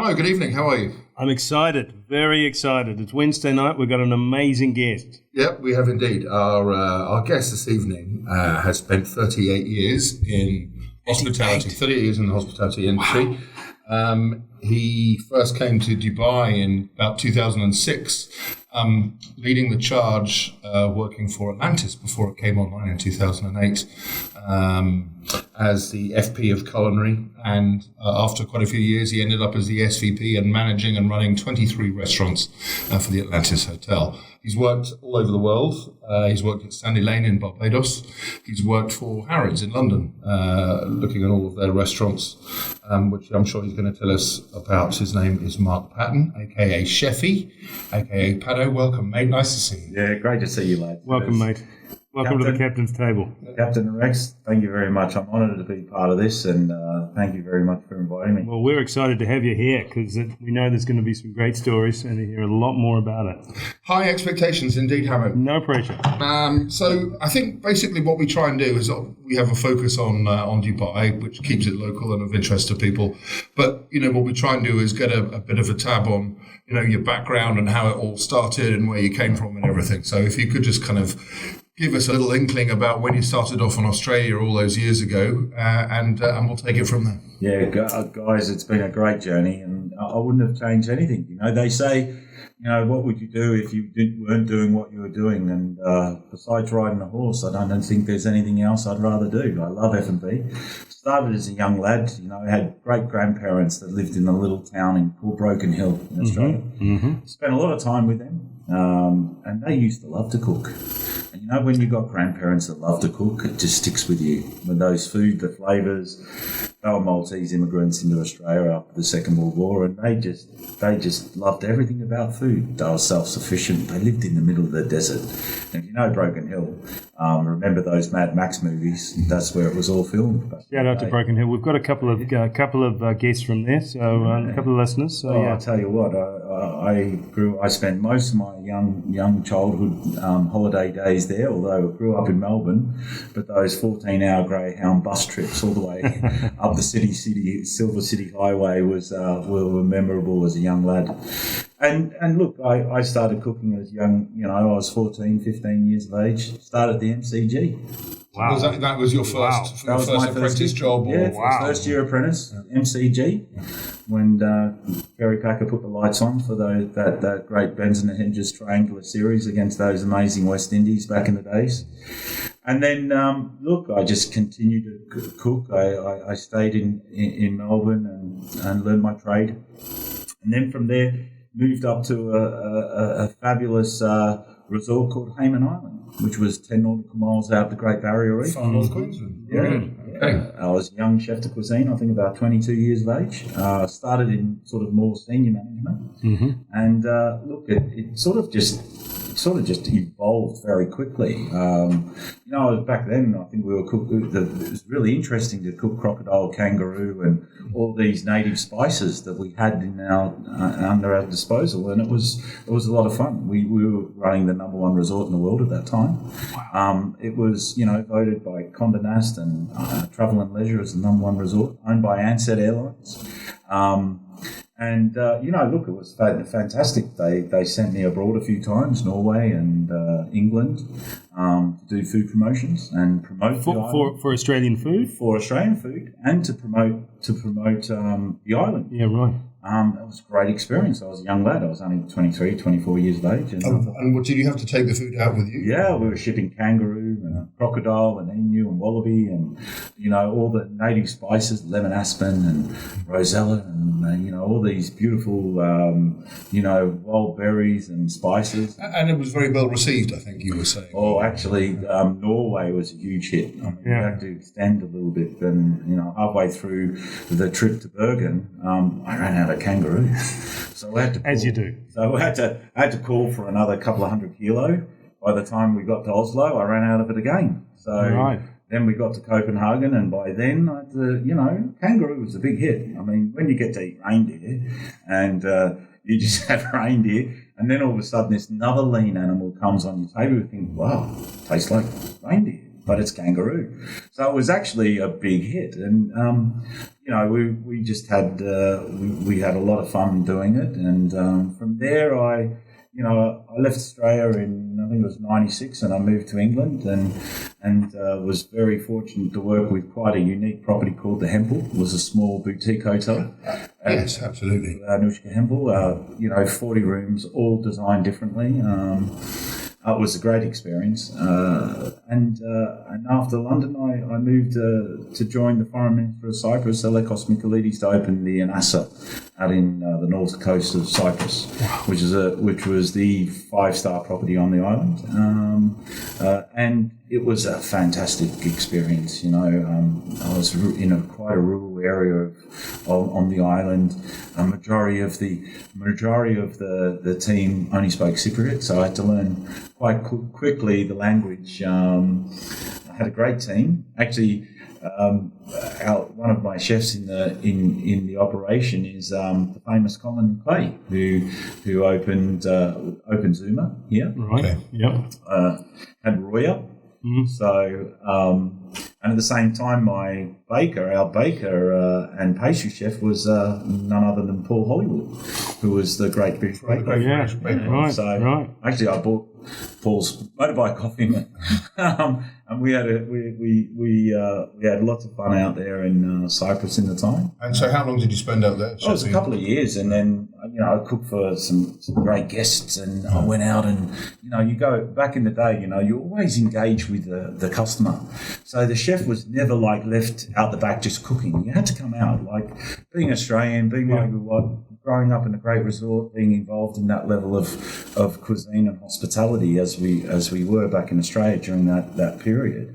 Hello, good evening. How are you? I'm excited, very excited. It's Wednesday night. We've got an amazing guest. Yep, we have indeed. Our guest this evening has spent 38 years in hospitality. 38 years in the hospitality industry. Wow. He first came to Dubai in about 2006, leading the charge, working for Atlantis before it came online in 2008, as the FP of culinary. And after quite a few years, he ended up as the SVP and managing and running 23 restaurants for the Atlantis Hotel. He's worked all over the world. He's worked at Sandy Lane in Barbados. He's worked for Harrods in London, looking at all of their restaurants, which I'm sure he's going to tell us about. His name is Mark Patten, a.k.a. Chefy, a.k.a. Paddo. Welcome, mate. Nice to see you. Yeah, great to see you, mate. Welcome, mate. Welcome to the captain's table. Captain Rex, thank you very much. I'm honoured to be part of this, and thank you very much for inviting me. Well, we're excited to have you here because we know there's going to be some great stories and to hear a lot more about it. High expectations indeed, Hammo. No pressure. So I think basically what we try and do is we have a focus on Dubai, which keeps it local and of interest to people. But, what we try and do is get a bit of a tab on, your background and how it all started and where you came from and everything. So if you could just kind of give us a little inkling about when you started off in Australia all those years ago, and we'll take it from there. Yeah, guys, it's been a great journey, and I wouldn't have changed anything. They say, what would you do if you weren't doing what you were doing? And besides riding a horse, I don't think there's anything else I'd rather do. I love F&B. Started as a young lad. I had great grandparents that lived in a little town called Broken Hill in Australia. Mm-hmm. Spent a lot of time with them, and they used to love to cook. And when you've got grandparents that love to cook, it just sticks with you. With those food, the flavours. They were Maltese immigrants into Australia after the Second World War, and they just loved everything about food. They were self-sufficient. They lived in the middle of the desert. And if you know Broken Hill, remember those Mad Max movies? That's where it was all filmed. Shout out to Broken Hill. We've got a couple of guests from there, so a couple of listeners. So I'll tell you what, I spent most of my young childhood holiday days there, although I grew up in Melbourne, but those 14-hour Greyhound bus trips all the way up the Silver City Highway were memorable as a young lad. And look, I started cooking as young, I was 14, 15 years of age, started the MCG. Wow. That was your first, that was my apprentice job? Yeah, first year apprentice, MCG, when Gary Packer put the lights on for that great Bens and the Hedges triangular series against those amazing West Indies back in the days. And then, I just continued to cook. I stayed in Melbourne and learned my trade. And then from there, moved up to a fabulous resort called Hayman Island, which was 10 nautical miles out the Great Barrier Reef. From North Queensland. Yeah. Okay. I was a young chef de cuisine, I think about 22 years of age. Started in sort of more senior management. Mm-hmm. And it sort of just evolved very quickly. Back then, I think we were cooking. It was really interesting to cook crocodile, kangaroo, and all these native spices that we had under our disposal, and it was a lot of fun. We were running the #1 resort in the world at that time. Wow. It was voted by Condé Nast and Travel and Leisure as the #1 resort, owned by Ansett Airlines. It was fantastic. They sent me abroad a few times, Norway and England, to do food promotions and promote for Australian food. For Australian food, and to promote the island. Yeah, right. It was a great experience. I was a young lad. I was only 23, 24 years of age. And what did you have to take the food out with you? Yeah, we were shipping kangaroo and crocodile and emu and wallaby and, all the native spices, lemon aspen and rosella and, all these beautiful, wild berries and spices. And it was very well received, I think you were saying. Oh, actually, Norway was a huge hit. We had to extend a little bit. And, halfway through the trip to Bergen, I ran out of kangaroo. So I had to as you do. So I had to call for another couple of 100 kilo. By the time we got to Oslo, I ran out of it again. So then we got to Copenhagen, and by then, kangaroo was a big hit. I mean, when you get to eat reindeer, and you just have reindeer, and then all of a sudden this another lean animal comes on your table, you think, wow, tastes like reindeer. but it's kangaroo. So it was actually a big hit, and we just had we had a lot of fun doing it, and from there I left Australia in, I think it was 96, and I moved to England and was very fortunate to work with quite a unique property called the Hempel. It was a small boutique hotel. Yes, absolutely. Anushka Hempel, 40 rooms, all designed differently. It was a great experience. And after London, I moved to join the Foreign Minister of Cyprus, Elekos Michailidis, to open the Anassa out in the north coast of Cyprus, which was the 5-star property on the island. And it was a fantastic experience. I was in quite a rural area on the island. A majority of the team only spoke Cypriot, so I had to learn quite quickly the language. I had a great team. Actually, one of my chefs in the operation is the famous Colin Clay, who opened Zuma here. Right. Okay. Yep. Had Roya. So, and at the same time, our baker and pastry chef was none other than Paul Hollywood, who was the Great British Baker. Yeah, right. So right. Actually, I bought Paul's motorbike off him, and we had lots of fun out there in Cyprus in the time. And so, how long did you spend out there? It was a couple of years, and then I cooked for some great guests, and I went out and you go back in the day. You always engage with the customer, so the chef was never left out the back just cooking. You had to come out, being Australian, being growing up in a great resort, being involved in that level of cuisine and hospitality as we were back in Australia during that period.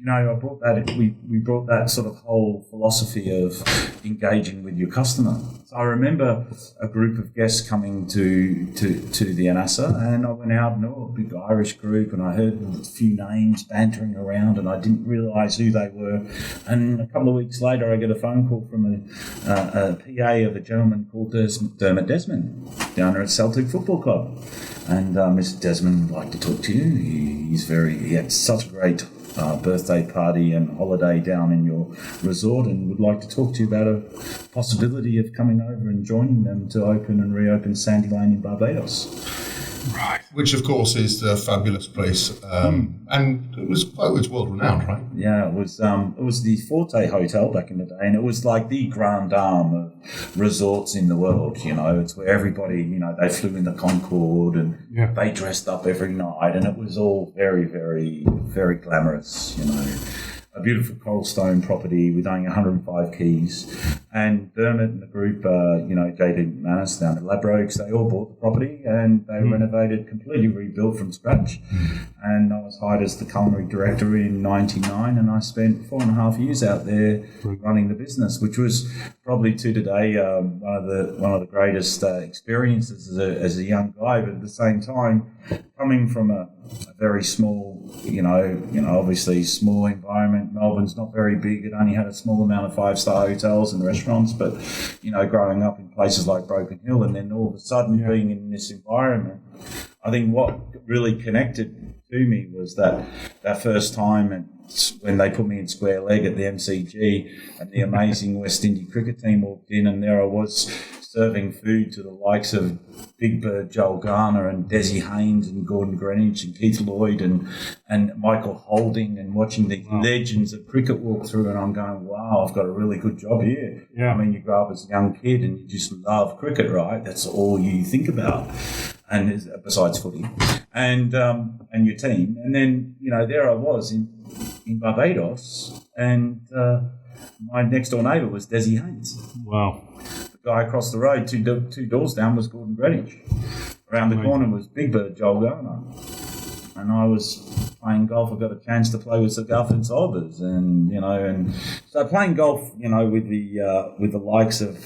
I brought that. We brought that sort of whole philosophy of engaging with your customer. So I remember a group of guests coming to the Anassa, and I went out and a big Irish group, and I heard a few names bantering around, and I didn't realise who they were. And a couple of weeks later, I get a phone call from a PA of a gentleman called Dermot Desmond down there at Celtic Football Club, and Mr. Desmond would like to talk to you. He had such a great birthday party and holiday down in your resort, and would like to talk to you about a possibility of coming over and joining them to open and reopen Sandy Lane in Barbados. Right. Which, of course, is the fabulous place, and it's world renowned, right? Yeah, it was the Forte Hotel back in the day, and it was like the grand dame of resorts in the world. It's where everybody, they flew in the Concorde, and they dressed up every night, and it was all very, very, very glamorous. A beautiful coral stone property with only 105 keys. And Dermot and the group, JD McManus down at Ladbrokes, they all bought the property, and they renovated, completely rebuilt from scratch. And I was hired as the culinary director in 99, and I spent 4.5 years out there running the business, which was probably to today one of the greatest experiences as a young guy. But at the same time, coming from a very small, obviously small environment. Melbourne's not very big. It only had a small amount of 5-star hotels and restaurants. But, growing up in places like Broken Hill, and then all of a sudden being in this environment, I think what really connected to me was that first time when they put me in square leg at the MCG, and the amazing West Indies cricket team walked in, and there I was serving food to the likes of Big Bird Joel Garner and Desi Haynes and Gordon Greenwich and Keith Lloyd and Michael Holding, and watching the legends of cricket walk through, and I'm going, wow, I've got a really good job here. Yeah. I mean, you grow up as a young kid and you just love cricket, right? That's all you think about, and besides footy, and your team. And then, there I was in Barbados, and my next door neighbour was Desi Haynes. Wow. The guy across the road, two doors down, was Gordon Greenwich. Around the corner was Big Bird Joel Garner. And I was playing golf. I got a chance to play with Sir Garfield Sobers, and so playing golf, with the likes of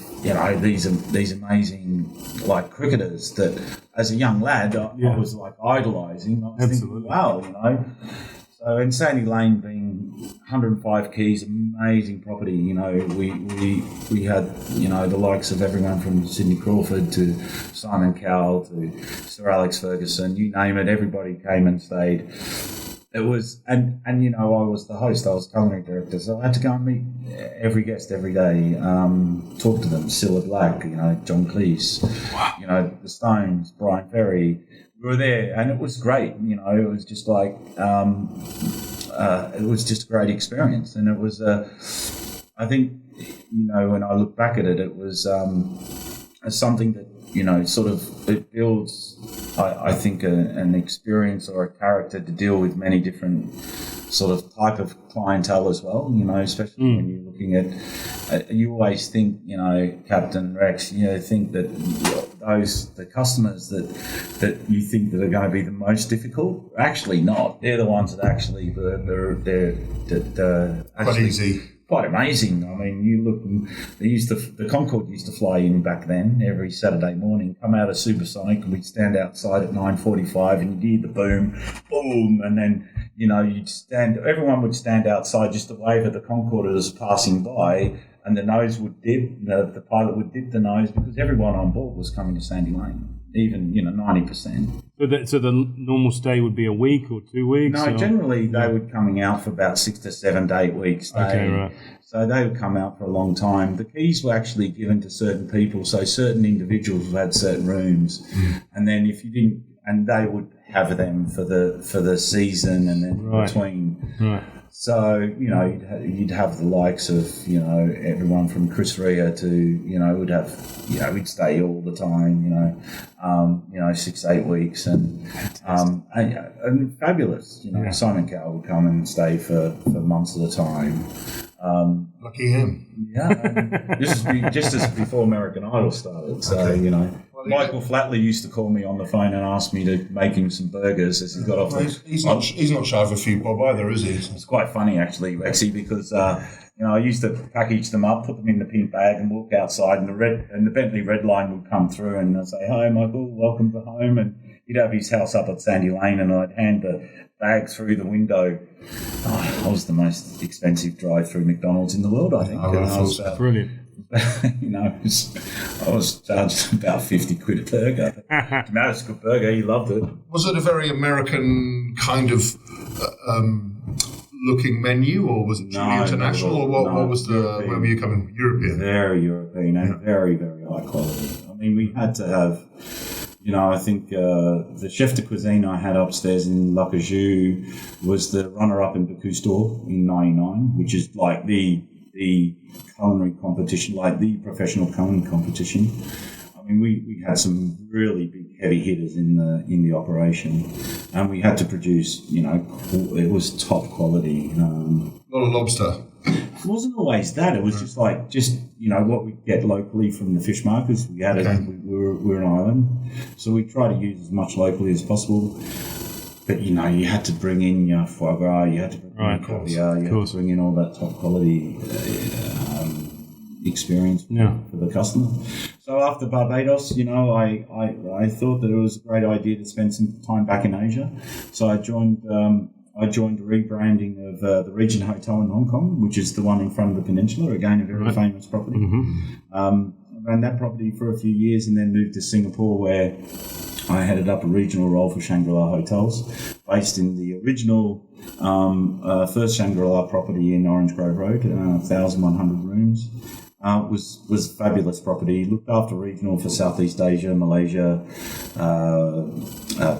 these amazing cricketers that as a young lad I was idolising. I was thinking, wow, So, and Sandy Lane being 105 keys, amazing property. We had the likes of everyone from Sidney Crawford to Simon Cowell to Sir Alex Ferguson, you name it. Everybody came and stayed. It was, and I was the host, I was culinary director, so I had to go and meet every guest every day, talk to them, Cilla Black, John Cleese, the Stones, Brian Ferry. We were there, and it was great, it was just like, it was just a great experience, and it was, I think, when I look back at it, it was something that, sort of, it builds, I think, an experience or a character to deal with many different sort of type of clientele as well, especially when you're looking at, you always think, Captain Rex, think that the customers that you think that are going to be the most difficult, are actually not. They're the ones that actually, they're Quite easy. Quite amazing. I mean, you look, the Concorde used to fly in back then every Saturday morning, come out of supersonic, and we'd stand outside at 9:45, and you'd hear the boom, and then, everyone would stand outside just to wave at the Concorde as passing by, and the nose would dip, the pilot would dip the nose, because everyone on board was coming to Sandy Lane, even, 90%. So the normal stay would be a week or 2 weeks? No, generally they were coming out for about 6 to 7 to 8 weeks. Okay, right. So they would come out for a long time. The keys were actually given to certain people, so certain individuals who had certain rooms, and then if you didn't, and they would have them for the season, and then between. Right. So, you'd have the likes of, everyone from Chris Rea to, we'd stay all the time, 6 to 8 weeks, and fabulous, Simon Cowell would come and stay for months at a time. Lucky him. Yeah, this is just as before American Idol started, so, Michael Flatley used to call me on the phone and ask me to make him some burgers as he got off. He's not shy of a few bob either, is he? It's quite funny actually, Rexy, because I used to package them up, put them in the pink bag, and walk outside, and the Bentley Red Line would come through, and I'd say, "Hi, Michael, welcome to home," and he'd have his house up at Sandy Lane, and I'd hand the bag through the window. I was the most expensive drive-through McDonald's in the world, I think. Brilliant. I was charged about 50 quid a burger. It's a good burger. He loved it. Was it a very American kind of looking menu, or was it truly international, or what was the European. Where were you coming? European. Very European and very, very high quality. I mean, we had to have. I think the chef de cuisine I had upstairs in La Cajou was the runner-up in Bocuse d'Or in '99, which is like the culinary competition, like the professional culinary competition. I mean, we had some really big heavy hitters in the operation, and we had to produce. It was top quality. A lot of lobster. It wasn't always that. It was just what we get locally from the fish markets. We had it. We're an island, so we try to use as much locally as possible. But you had to bring in your foie gras, you had to bring in caviar, you had to bring in all that top quality experience for the customer. So after Barbados, I thought that it was a great idea to spend some time back in Asia. So I joined the rebranding of the Regent Hotel in Hong Kong, which is the one in front of the peninsula, again a very famous property. Ran that property for a few years, and then moved to Singapore, where I headed up a regional role for Shangri-La Hotels, based in the original first Shangri-La property in Orange Grove Road, 1,100 rooms. Was a fabulous property. Looked after regional for Southeast Asia, Malaysia,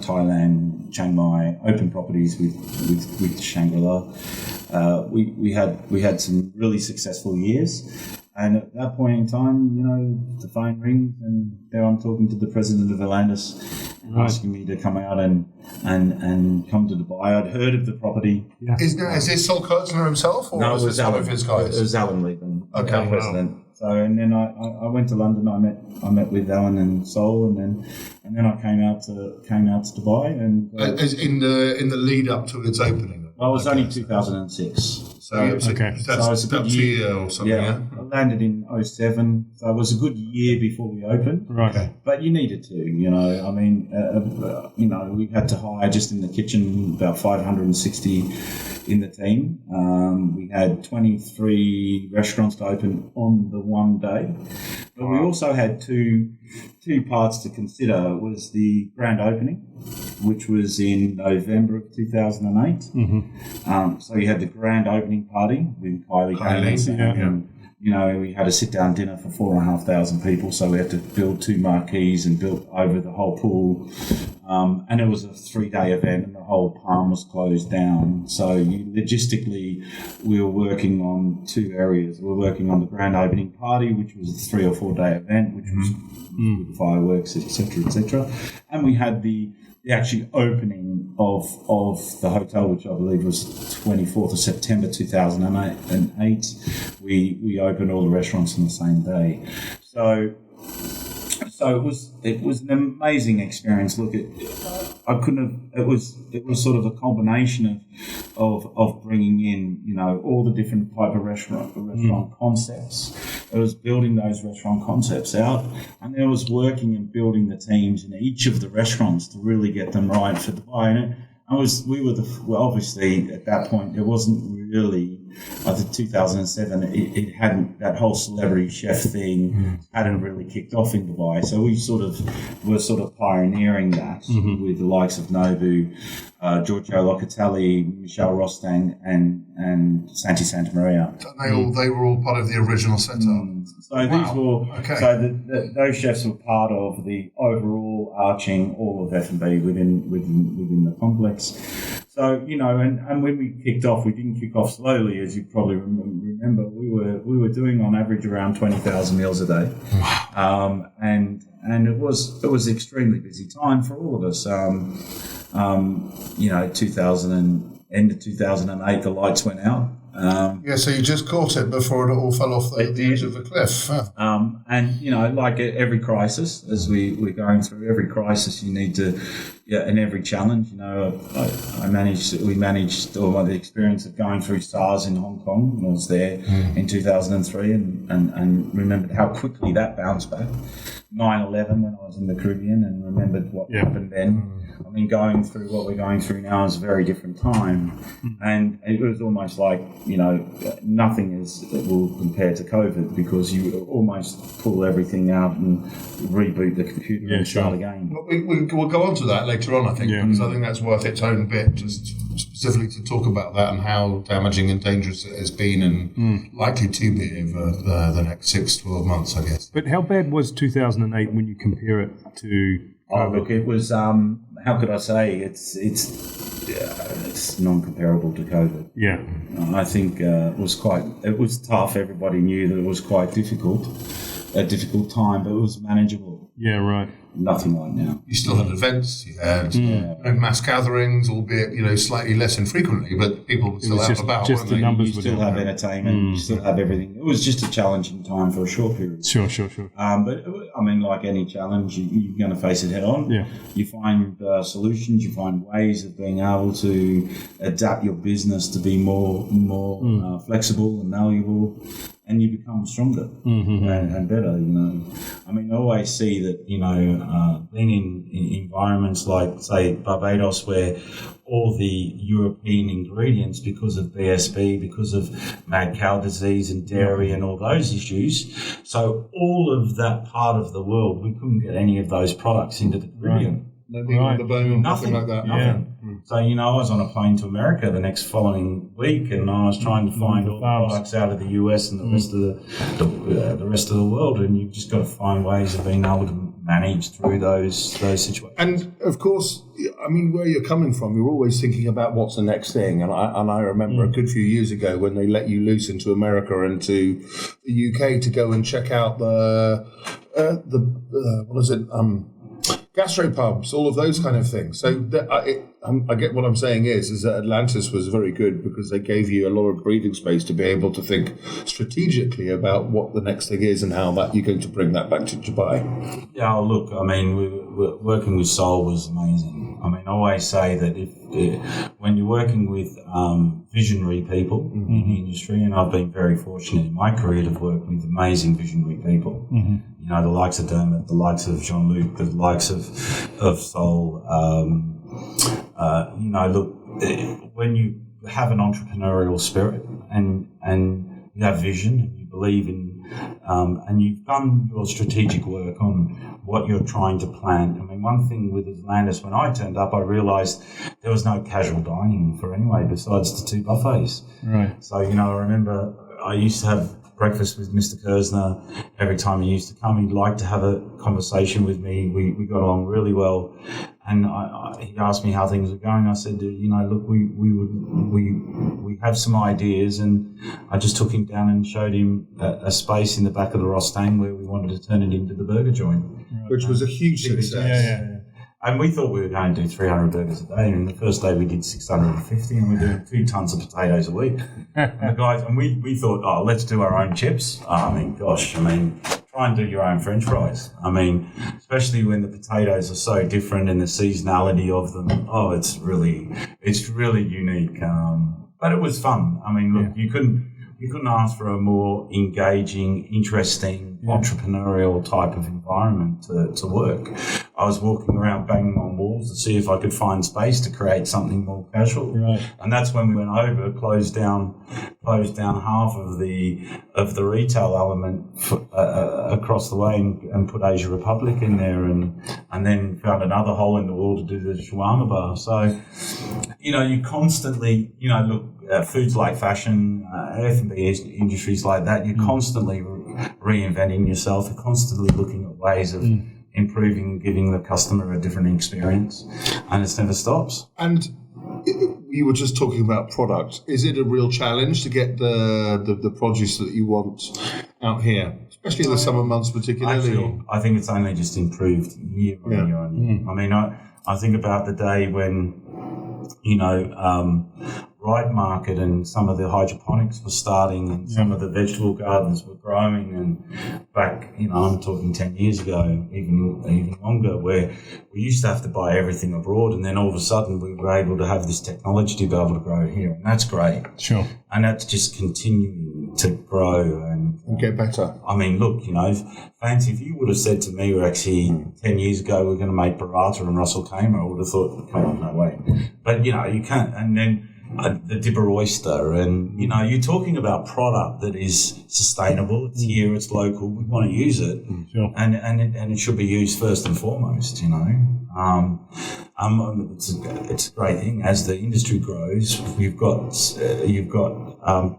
Thailand, Chiang Mai. Open properties with Shangri-La. We had some really successful years. And at that point in time, the phone rings, and there I'm talking to the president of Atlantis, asking me to come out and come to Dubai. I'd heard of the property. Yeah. Is this Sol Kurtzner himself, or no, was this one of his guys? It was Alan Liebman, our president. So, and then I went to London. I met with Alan and Sol, and then I came out to Dubai. And as in the lead up to its opening. Well, it was only 2006. So it was a good year or something. Yeah, I landed in 2007, so it was a good year before we opened. Right. Okay. But you needed to, I mean, we had to hire just in the kitchen about 560 in the team. We had 23 restaurants to open on the one day, but we also had two parts to consider. Was the grand opening, which was in November of 2008. So you had the grand opening party with Kylie and we had a sit-down dinner for 4,500 people, so we had to build 2 marquees and built over the whole pool. And it was a 3-day event, and the whole palm was closed down. So logistically, we were working on 2 areas. We were working on the grand opening party, which was a 3 or 4 day event, which was with fireworks, etc., and we had the actual opening of the hotel, which I believe was 24th of September 2008. We opened all the restaurants on the same day. So it was an amazing experience. Look, it was sort of a combination of bringing in all the different type of restaurant concepts. It was building those restaurant concepts out, and there was working and building the teams in each of the restaurants to really get them right for Dubai. Obviously at that point there wasn't really. I think 2007, it hadn't, that whole celebrity chef thing hadn't really kicked off in Dubai. So we were pioneering that with the likes of Nobu, Giorgio Locatelli, Michelle Rostang, and Santi Santamaria. They were all part of the original setup. So these were those chefs were part of the overall arching all of F&B within the complex. So and when we kicked off, we didn't kick off slowly, as you probably remember. We were doing on average around 20,000 meals a day, and it was an extremely busy time for all of us. 2000 end of 2008, the lights went out. So you just caught it before it all fell off the edge of the cliff. And like every crisis, as we're going through every crisis, you need to, and every challenge. We managed the experience of going through SARS in Hong Kong. I was there in 2003, and remembered how quickly that bounced back. 9/11 when I was in the Caribbean, and remembered what happened then. I mean, going through what we're going through now is a very different time, and it was almost like nothing will compare to COVID, because you almost pull everything out and reboot the computer and start again. We'll go on to that later on, I think, because I think that's worth its own bit, just specifically to talk about that and how damaging and dangerous it has been and likely to be over the next 6-12 months, I guess. But how bad was 2008 when you compare it to COVID? Look, it was, how could I say, it's non-comparable to COVID. Yeah. I think it was tough. Everybody knew that it was quite a difficult time, but it was manageable. Yeah, right. Nothing like now. You still had events, you had mass gatherings, albeit slightly less infrequently, but people were still out about. Just the numbers. You still have entertainment, you still have everything. It was just a challenging time for a short period. Sure. But I mean, like any challenge, you're going to face it head on. Yeah. You find solutions, you find ways of being able to adapt your business to be more flexible and malleable. And you become stronger and better, I mean, I always see that, being in environments like, say, Barbados, where all the European ingredients, because of BSB, because of mad cow disease and dairy and all those issues, so all of that part of the world, we couldn't get any of those products into the Caribbean. Right. No meat on the bone, nothing like that. Nothing. So, I was on a plane to America the next following week, and I was trying to find all the products out of the US and the rest of the world, and you've just got to find ways of being able to manage through those situations. And of course, I mean, where you're coming from, you're always thinking about what's the next thing. And I remember a good few years ago when they let you loose into America and to the UK to go and check out the gastropubs, all of those kind of things. So I get what I'm saying is that Atlantis was very good because they gave you a lot of breathing space to be able to think strategically about what the next thing is and how that you're going to bring that back to Dubai. Yeah, look, I mean, working with Sol was amazing. I mean, I always say that when you're working with visionary people in the industry, and I've been very fortunate in my career to work with amazing visionary people. The likes of Dermot, the likes of Jean-Luc, the likes of Sol. Look, when you have an entrepreneurial spirit and you have vision and you believe in, and you've done your strategic work on what you're trying to plant. I mean, one thing with Atlantis, when I turned up, I realised there was no casual dining for anyway besides the 2 buffets. Right. So, you know, I remember I used to have breakfast with Mr. Kersner every time he used to come. He'd like to have a conversation with me. We got along really well, and he asked me how things were going. I said, you know, look, we have some ideas, and I just took him down and showed him a space in the back of the Rostang where we wanted to turn it into the burger joint, which was a huge success. Yeah. And we thought we were going to do 300 burgers a day. And the first day we did 650, and we're doing 2 tons of potatoes a week. And the guys, and we thought, oh, let's do our own chips. I mean, try and do your own French fries. I mean, especially when the potatoes are so different and the seasonality of them. Oh, it's really unique. But it was fun. I mean, look, you couldn't ask for a more engaging, interesting, entrepreneurial type of environment to work. I was walking around banging on walls to see if I could find space to create something more casual. Right. And that's when we went over, closed down half of the retail element across the way and put Asia Republic in there, and then found another hole in the wall to do the shawarma bar. So, you know, you constantly, you know, look, foods like fashion, F&B industries like that, you're constantly reinventing yourself. You're constantly looking at ways of improving, giving the customer a different experience, and it never stops. And you were just talking about product. Is it a real challenge to get the produce that you want out here, especially in the summer months particularly? Actually, I think it's only just improved year on year on year. I mean, I think about the day when, you know, Right Market and some of the hydroponics were starting, and some of the vegetable gardens were growing, and back, you know, I'm talking 10 years ago, even longer, where we used to have to buy everything abroad, and then all of a sudden we were able to have this technology to be able to grow it here, and that's great. Sure. And that's just continuing to grow and get better. I mean, look, you know, Fancy, if you would have said to me, we're actually 10 years ago, we're going to make burrata and Russell Kamer, I would have thought, come on, no way. But, you know, you can't. And then the Dibber oyster, and, you know, you're talking about product that is sustainable. It's here, it's local. We want to use it. Sure. And it should be used first and foremost, you know. It's a great thing. As the industry grows, you've got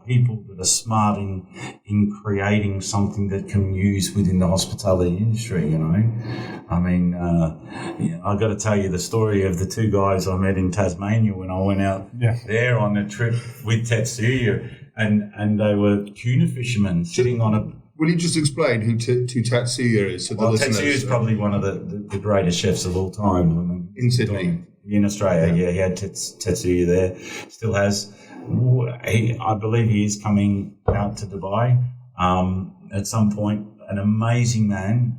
people that are smart in creating something that can be used within the hospitality industry. You know, I mean, I've got to tell you the story of the 2 guys I met in Tasmania when I went out there on a trip with Tetsuya, and they were tuna fishermen sitting on a. Will you just explain who Tatsuya is to the listeners? Tetsuya is probably one of the greatest chefs of all time. I mean, in Sydney. In Australia, he had Tetsuya there, still has. I believe he is coming out to Dubai at some point. An amazing man.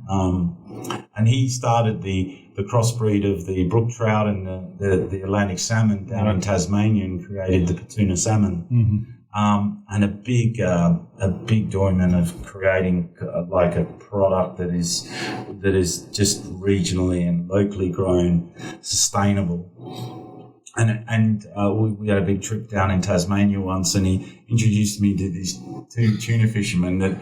And he started the crossbreed of the brook trout and the Atlantic salmon down in Tasmania and created the Pattuna salmon. Mm-hmm. And a big doorman of creating like a product that is just regionally and locally grown, sustainable. And we had a big trip down in Tasmania once, and he introduced me to these 2 tuna fishermen that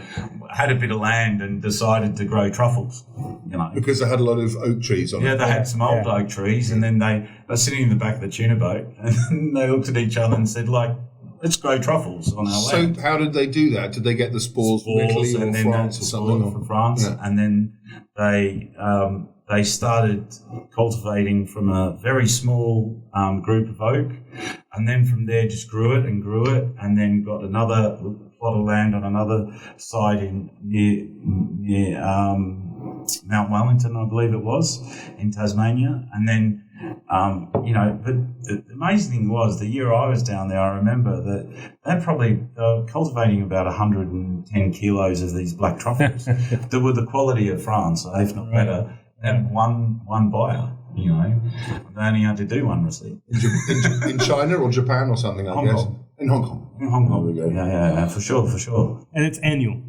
had a bit of land and decided to grow truffles, you know. Because they had a lot of oak trees on it. Yeah, they had some old oak trees, and then they were sitting in the back of the tuna boat, and they looked at each other and said, like, let's grow truffles on our land. So how did they do that? Did they get the spores from Italy or France or something? From France, and then they started cultivating from a very small group of oak, and then from there just grew it, and then got another plot of land on another side near Mount Wellington, I believe it was, in Tasmania, and then. But the amazing thing was, the year I was down there, I remember that they were cultivating about 110 kilos of these black truffles that were the quality of France, if not better, and one buyer. You know, they only had to do one receipt. In China or Japan or something, I guess. In Hong Kong. In Hong Kong, yeah, for sure. And it's annual.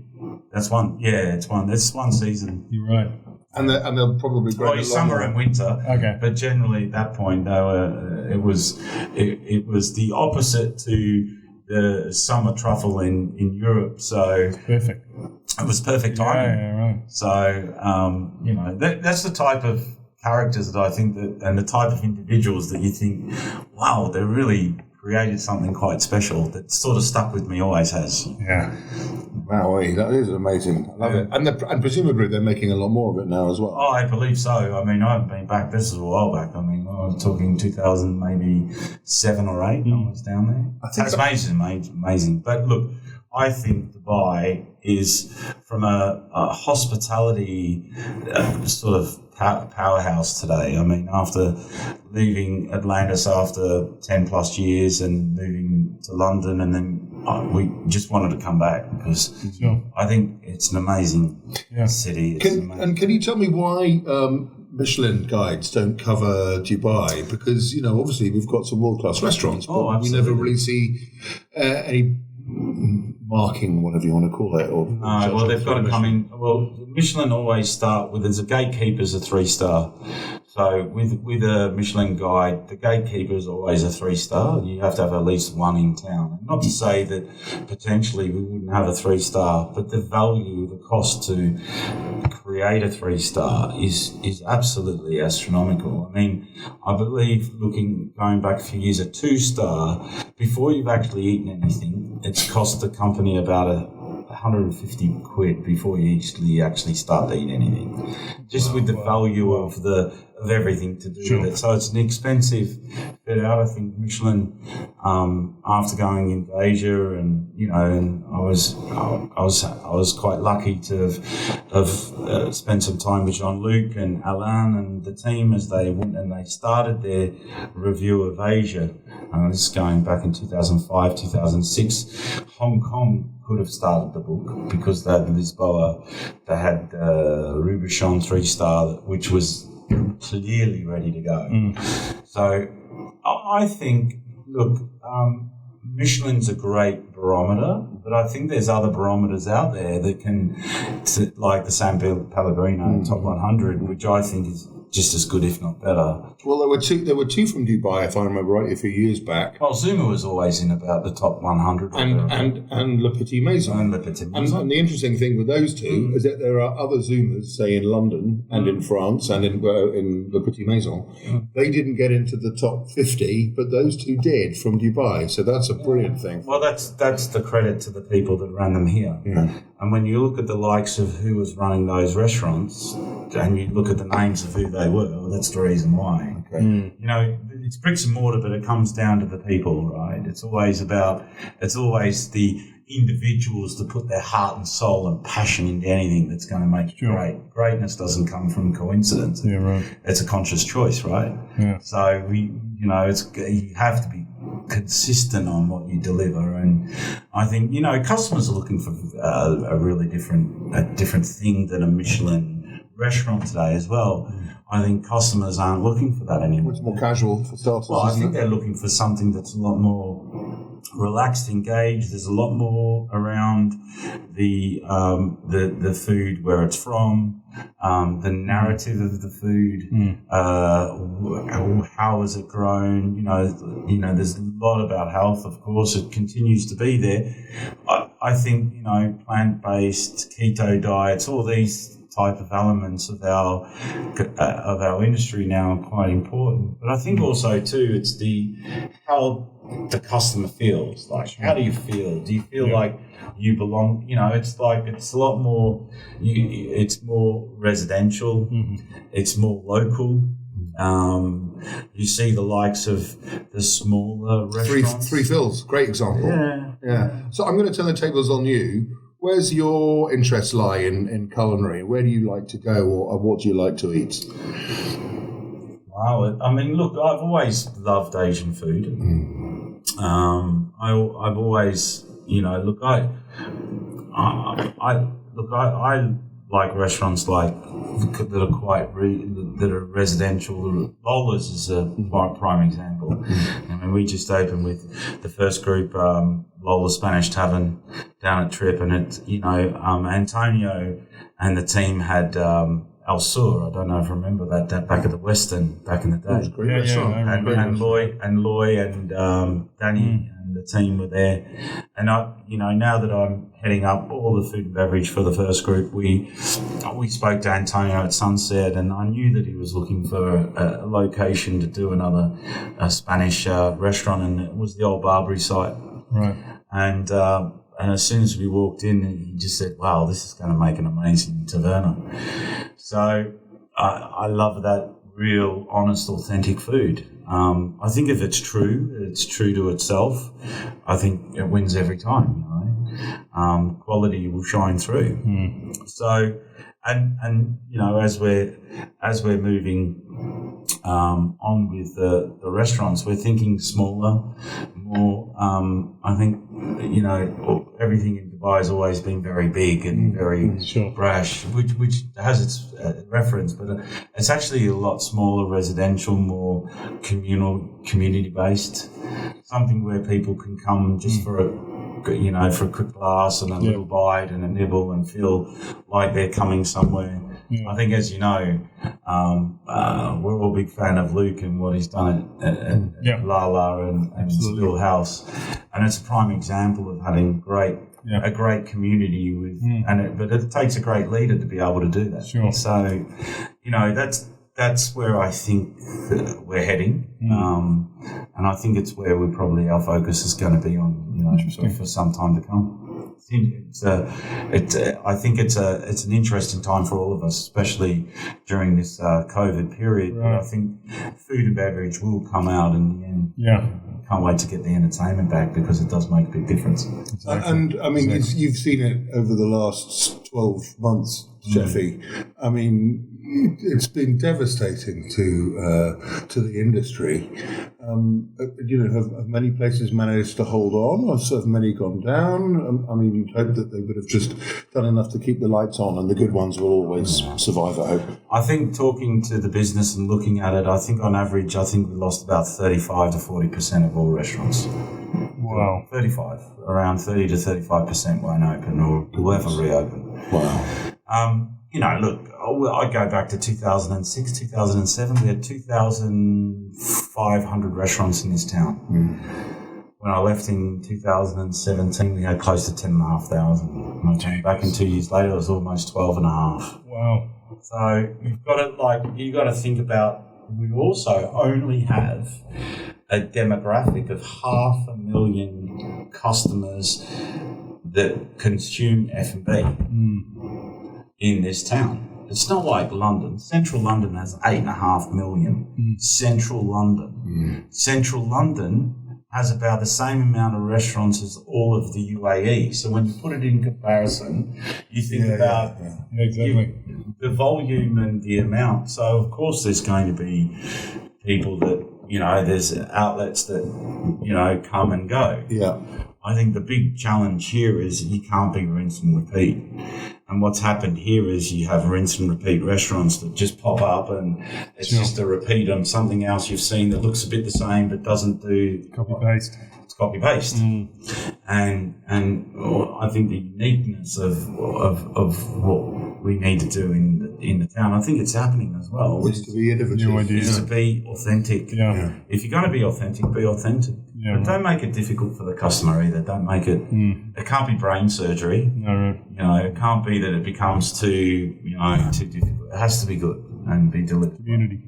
That's one. Yeah, it's one. That's one season. You're right. And they'll probably grow summer and winter. Okay. But generally, at that point, it was the opposite to the summer truffle in Europe. So perfect. it was perfect timing. Yeah, right. So, that's the type of characters that I think and the type of individuals that you think, wow, they really created something quite special that sort of stuck with me, always has. Yeah. Wow, that is amazing. I love it. And presumably they're making a lot more of it now as well. Oh, I believe so. I mean, I haven't been back. This is a while back. I mean, I was talking 2000, maybe 7 or 8 when I was down there. Tasmania's amazing. But look, I think Dubai is, from a hospitality sort of powerhouse today. I mean, after leaving Atlantis after 10 plus years and moving to London, and then we just wanted to come back because I think it's an amazing city. Can you tell me why Michelin guides don't cover Dubai? Because, obviously we've got some world-class restaurants, but we never really see any marking, whatever you want to call it. Well, they've got to come in. Well, Michelin always start with, as a gatekeeper's a 3-star. So with a Michelin guide, the gatekeeper is always a 3-star. You have to have at least one in town. Not to say that potentially we wouldn't have a 3-star, but the value, the cost to create a 3-star is absolutely astronomical. I mean, I believe going back a few years, a 2-star, before you've actually eaten anything, it's cost the company about 150 quid before you actually start to eat anything. Just with the value of everything to do with it. So it's an expensive bit out. I think Michelin, after going into Asia, and I was quite lucky to have spent some time with Jean-Luc and Alain and the team as they went and they started their review of Asia. This is going back in 2005, 2006. Hong Kong could have started the book because they had Lisboa, they had Robuchon 3-star, which was clearly ready to go. So I think, look, Michelin's a great barometer, but I think there's other barometers out there that can, like the San Pellegrino Top 100, which I think is just as good, if not better. Well, there were two from Dubai, if I remember right, a few years back. Well, Zuma was always in about the top 100. And Le Petit Maison. And Le Petit Maison. And the interesting thing with those two is that there are other Zumas, say in London and in France and in Le Petit Maison. They didn't get into the top 50, but those two did from Dubai. So that's a brilliant thing. Well, that's the credit to the people that ran them here. Yeah. And when you look at the likes of who was running those restaurants, and you look at the names of who they were, well, that's the reason why. Okay. It's bricks and mortar, but it comes down to the people, right? It's always the individuals to put their heart and soul and passion into anything that's going to make it great. Greatness doesn't come from coincidence. Yeah, right. It's a conscious choice, right? Yeah. So you have to be consistent on what you deliver, and I think customers are looking for a really different thing than a Michelin restaurant today as well. I think customers aren't looking for that anymore. It's more casual for starters. Well, I think they're looking for something that's a lot more relaxed, engaged. There's a lot more around the food, where it's from, the narrative of the food, how is it grown? There's a lot about health. Of course, it continues to be there. I think plant-based, keto diets, all these type of elements of our industry now are quite important. But I think also too, it's how the customer feels. Like, how do you feel? Do you feel like you belong? It's a lot more. It's more residential. It's more local. You see the likes of the smaller restaurants. Three Phils, great example. Yeah. So I'm going to turn the tables on you. Where's your interests lie in culinary? Where do you like to go, or what do you like to eat? Wow, I mean, look, I've always loved Asian food. I've always, I like restaurants that are that are residential. Lola's is a prime example. I mean, we just opened with the first group, Lola Spanish Tavern down at Trip, and Antonio and the team had El Sur. I don't know if you remember that back at the Western back in the day. Great restaurant. And Loy and Danny and the team were there. And now that I'm heading up all the food and beverage for the first group, we spoke to Antonio at Sunset, and I knew that he was looking for a location to do another Spanish restaurant, and it was the old Barbary site. Right. And as soon as we walked in, he just said, "Wow, this is going to make an amazing taverna." So I love that real, honest, authentic food. I think if it's true to itself, I think it wins every time. Quality will shine through. So, and as we're moving on with the restaurants, we're thinking smaller, more. I think everything in Dubai has always been very big and very brash, which has its reference, but it's actually a lot smaller, residential, more community based. Something where people can come just for a quick glass and a little bite and a nibble and feel like they're coming somewhere. Yeah. I think, as you know, we're all a big fan of Luke and what he's done at Lala and his little house, and it's a prime example of having a great community with, but it takes a great leader to be able to do that. Sure. So, that's where I think we're heading, and I think it's where our focus is going to be on, for some time to come. I think it's an interesting time for all of us, especially during this COVID period. Right. But I think food and beverage will come out in the end. Yeah. Can't wait to get the entertainment back because it does make a big difference. Exactly. And I mean, you've seen it over the last 12 months, Jeffy. I mean, it's been devastating to the industry. Have many places managed to hold on, or have many gone down? I mean, you'd hope that they would have just done enough to keep the lights on, and the good ones will always survive, I hope. I think talking to the business and looking at it, I think on average, we lost about 35 to 40% of all restaurants. Wow. 35. Around 30 to 35% won't open or will ever reopen. Wow. Look, I go back to 2006, 2007. We had 2,500 restaurants in this town. When I left in 2017, we had close to 10,500. When I came back in 2 years later, it was almost 12,500. Wow. So you've got to think about, we also only have a demographic of 500,000 customers that consume F&B in this town. It's not like London. Central London has 8.5 million. Central London. Central London has about the same amount of restaurants as all of the UAE. So when you put it in comparison, you think about the volume and the amount. So of course there's going to be people that, there's outlets that, come and go. Yeah. I think the big challenge here is you can't be rinse and repeat. And what's happened here is you have rinse and repeat restaurants that just pop up and it's just a repeat on something else you've seen that looks a bit the same but doesn't do... Copy-paste. It's copy-paste. And I think the uniqueness of what we need to do in the town, I think it's happening as well. Is to be innovative. Is to be authentic. Yeah. If you're going to be authentic, be authentic. Yeah, but don't make it difficult for the customer either. Don't make it... It can't be brain surgery. No. It can't be that it becomes too difficult. It has to be good and be delivered. Community.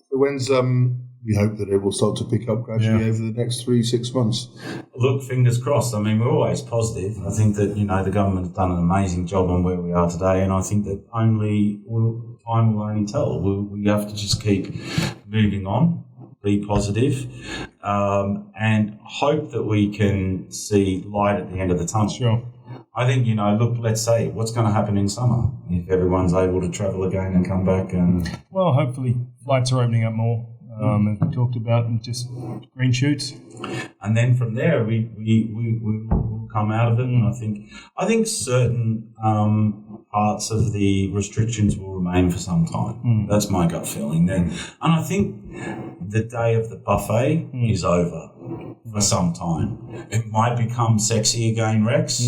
So when's... we hope that it will start to pick up gradually over the next 3-6 months. Look, fingers crossed. I mean, we're always positive. I think that, the government has done an amazing job on where we are today, and I think that time will only tell. We have to just keep moving on, be positive, and hope that we can see light at the end of the tunnel. Sure. I think, look, let's say, what's going to happen in summer if everyone's able to travel again and come back? Well, hopefully flights are opening up more. As we talked about, and just green shoots, and then from there we will come out of it. And I think certain parts of the restrictions will remain for some time. That's my gut feeling. And I think the day of the buffet is over for some time. It might become sexy again, Rex,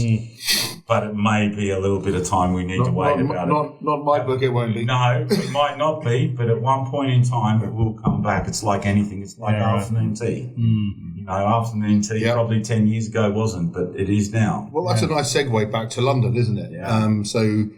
but it may be a little bit of time we need to wait about it. Not my book, it won't be. No, it might not be, but at one point in time, it will come back. It's like anything. It's like afternoon tea. You know, afternoon tea probably 10 years ago wasn't, but it is now. Well, that's a nice segue back to London, isn't it? Yeah. So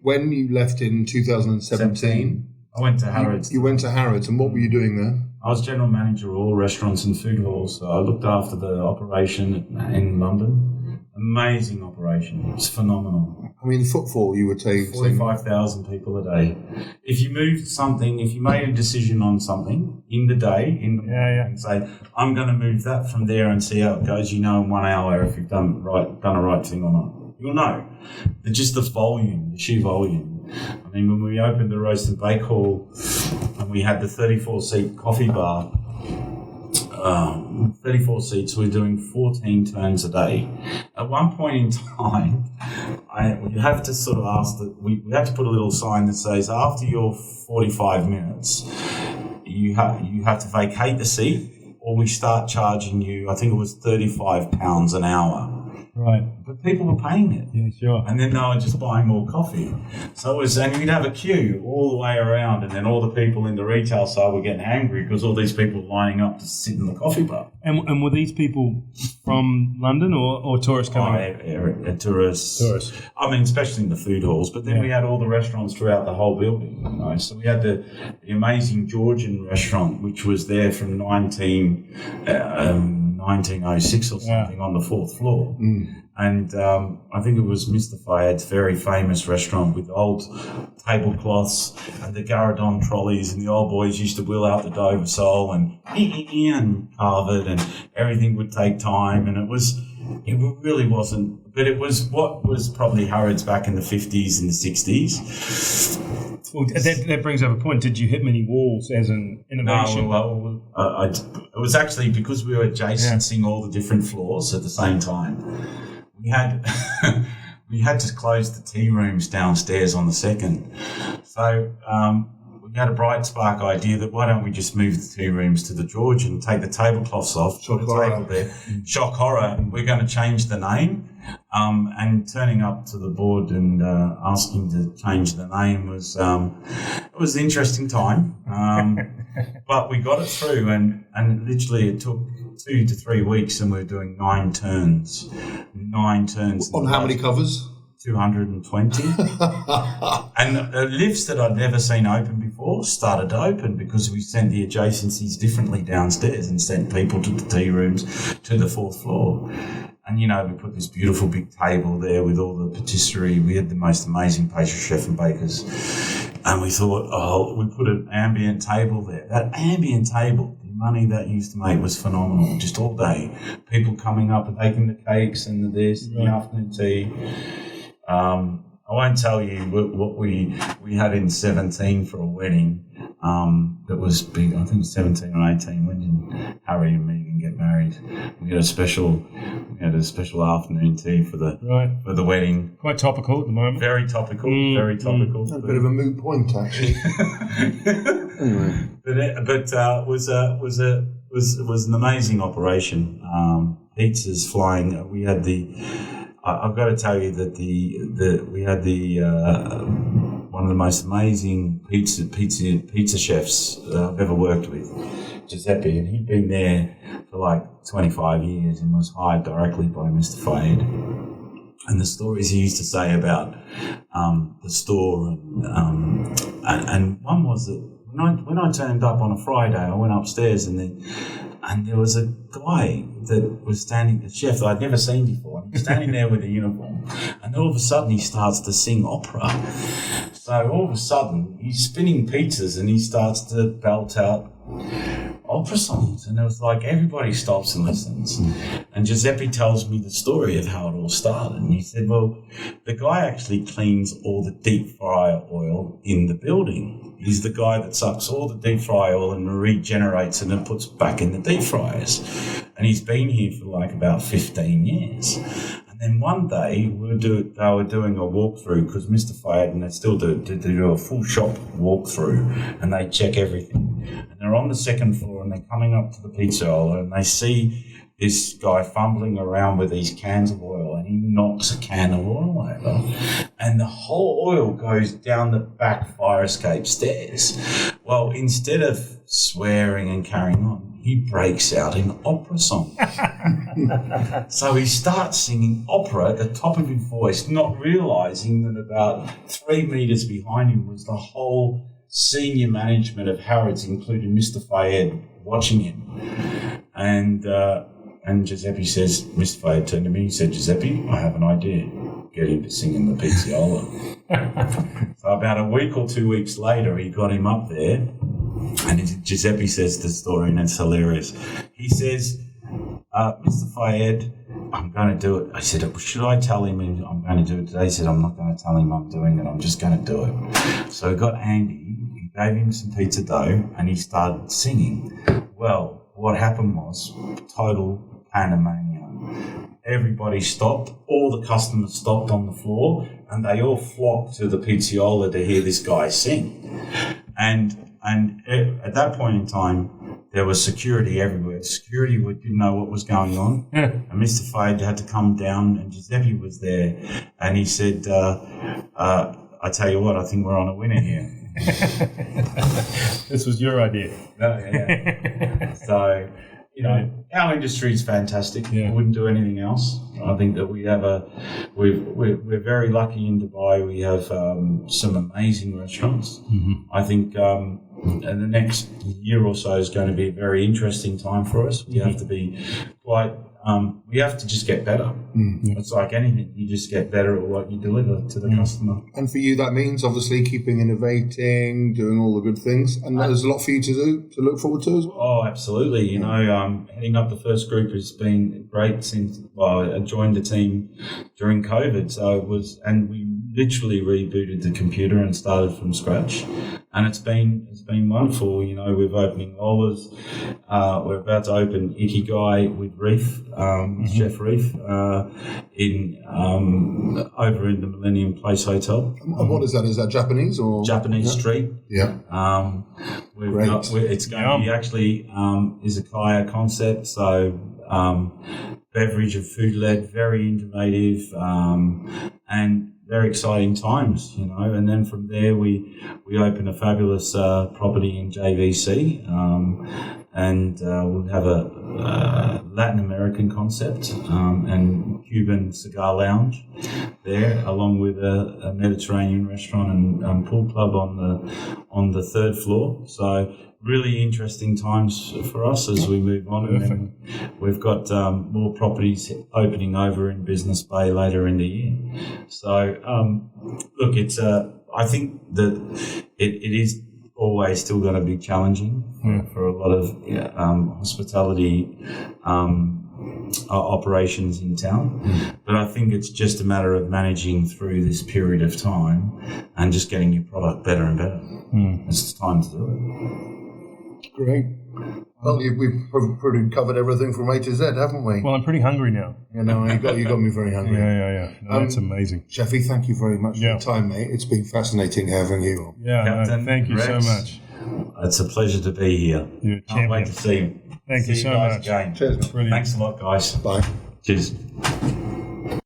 when you left in 2017, I went to Harrods. You went to Harrods, and what were you doing there? I was general manager of all restaurants and food halls, so I looked after the operation in London. Amazing operation. It's phenomenal. I mean, footfall, you were saying 45,000 people a day. If you moved something, if you made a decision on something in the day, and say, I'm going to move that from there and see how it goes, you know in 1 hour if you've done a right thing or not. You'll know. Just the volume, the sheer volume. I mean, when we opened the Roast and Bake Hall and we had the 34-seat coffee bar, 34 seats, we're doing 14 turns a day. At one point in time, we have to sort of ask that we have to put a little sign that says after your 45 minutes, you have to vacate the seat, or we start charging you. I think it was £35 an hour. Right. But people were paying it. Yeah, sure. And then they were just buying more coffee. So it was, and we'd have a queue all the way around, and then all the people in the retail side were getting angry because all these people were lining up to sit in the coffee bar. And were these people from London or tourists coming? Tourists. Tourists. I mean, especially in the food halls. But then we had all the restaurants throughout the whole building. You know? So we had the amazing Georgian restaurant, which was there from 1906 or something on the fourth floor. And I think it was Mr. Fayed's very famous restaurant with old tablecloths and the Garradon trolleys, and the old boys used to wheel out the Dover sole and carve it, and everything would take time, and it really wasn't, but it was what was probably Harrods back in the 50s and the 60s. Well, that brings up a point. Did you hit many walls as an innovation? No, it was actually because we were adjacent, seeing all the different floors at the same time. We had to close the tea rooms downstairs on the second. So we had a bright spark idea that why don't we just move the tea rooms to the George and take the tablecloths off, put a table there, shock horror, we're going to change the name. And turning up to the board and asking to change the name was it was an interesting time, but we got it through, and literally it took 2 to 3 weeks, and we were doing 9 turns. On how many covers? 220. And lifts that I'd never seen open before started to open because we sent the adjacencies differently downstairs and sent people to the tea rooms to the 4th floor. And, you know, we put this beautiful big table there with all the patisserie. We had the most amazing pastry chef and bakers. And we thought, we put an ambient table there. That ambient table, the money that used to make was phenomenal, just all day. People coming up and taking the cakes and the afternoon tea. I won't tell you what we had in 17 for a wedding. That was big. I think 17 or 18. When did Harry and Megan get married? We had a special afternoon tea for the wedding. Quite topical at the moment. Very topical. Very topical. A bit of a moot point, actually. Anyway. But it was an amazing operation. Pizzas flying. We had I've got to tell you that we had one of the most amazing pizza chefs I've ever worked with, Giuseppe, and he'd been there for like 25 years and was hired directly by Mr. Fayed. And the stories he used to say about the store, and one was that when I turned up on a Friday, I went upstairs and there was a guy that was standing, a chef that I'd never seen before. He was standing there with a uniform, and all of a sudden he starts to sing opera. So all of a sudden he's spinning pizzas and he starts to belt out opera songs, and it was like everybody stops and listens. And Giuseppe tells me the story of how it all started, and he said, well, the guy actually cleans all the deep fryer oil in the building. He's the guy that sucks all the deep fry oil and regenerates it and puts back in the deep fryers. And he's been here for like about 15 years. And then one day they were doing a walkthrough because Mr. Fayed, and they still do a full shop walkthrough, and they check everything. And they're on the second floor and they're coming up to the pizza and they see this guy fumbling around with these cans of oil, and he knocks a can of oil over, and the whole oil goes down the back fire escape stairs. Well, instead of swearing and carrying on, he breaks out in opera song. So he starts singing opera at the top of his voice, not realising that about 3 metres behind him was the whole senior management of Harrods, including Mr. Fayed, watching him. And Giuseppe says, Mr. Fayed turned to me and said, Giuseppe, I have an idea. Get him to sing in the pizziola. So about a week or 2 weeks later, he got him up there. And Giuseppe says the story, and it's hilarious. He says, Mr. Fayed, I'm going to do it. I said, should I tell him I'm going to do it today? He said, I'm not going to tell him I'm doing it. I'm just going to do it. So he got Andy, he gave him some pizza dough, and he started singing. Well, what happened was total pandemania. Everybody stopped. All the customers stopped on the floor, and they all flocked to the pizziola to hear this guy sing. And at that point in time, there was security everywhere. Security didn't know what was going on. And Mr. Fayed had to come down, and Giuseppe was there. And he said, I tell you what, I think we're on a winner here. This was your idea. Yeah. So, our industry is fantastic. Yeah. We wouldn't do anything else. I think that we have we're very lucky in Dubai. We have some amazing restaurants. Mm-hmm. I think the next year or so is going to be a very interesting time for us. We have to be we have to just get better. Mm-hmm. It's like anything. You just get better at what you deliver to the customer. And for you, that means obviously keeping innovating, doing all the good things. And there's a lot for you to do, to look forward to as well. Oh, absolutely. Heading up the first group has been great since I joined the team during COVID. So and we literally rebooted the computer and started from scratch. And it's been wonderful. We're opening Lola's. We're about to open Ikigai with Reef, Chef Reef, over in the Millennium Place Hotel. And what is that? Is that Japanese or Japanese street? Yeah. It's going to be actually izakaya concept. So beverage and food led, very innovative, and very exciting times, and then from there we open a fabulous property in JVC, and we'll have a Latin American concept and Cuban cigar lounge there, along with a Mediterranean restaurant and pool club on the third floor. So really interesting times for us as we move on. Perfect. And then we've got more properties opening over in Business Bay later in the year. So, look, I think that it is always still going to be challenging for a lot of hospitality operations in town. But I think it's just a matter of managing through this period of time and just getting your product better and better. It's time to do it. Great. Well, we've pretty covered everything from A to Z, haven't we? Well, I'm pretty hungry now. You got me very hungry. Yeah. No, that's amazing. Jeffy, thank you very much for your time, mate. It's been fascinating having you on. Yeah, thank you so much. It's a pleasure to be here. You're a champion. Can't wait to see you. Thank you so much. Again. Cheers. Thanks a lot, guys. Bye. Cheers.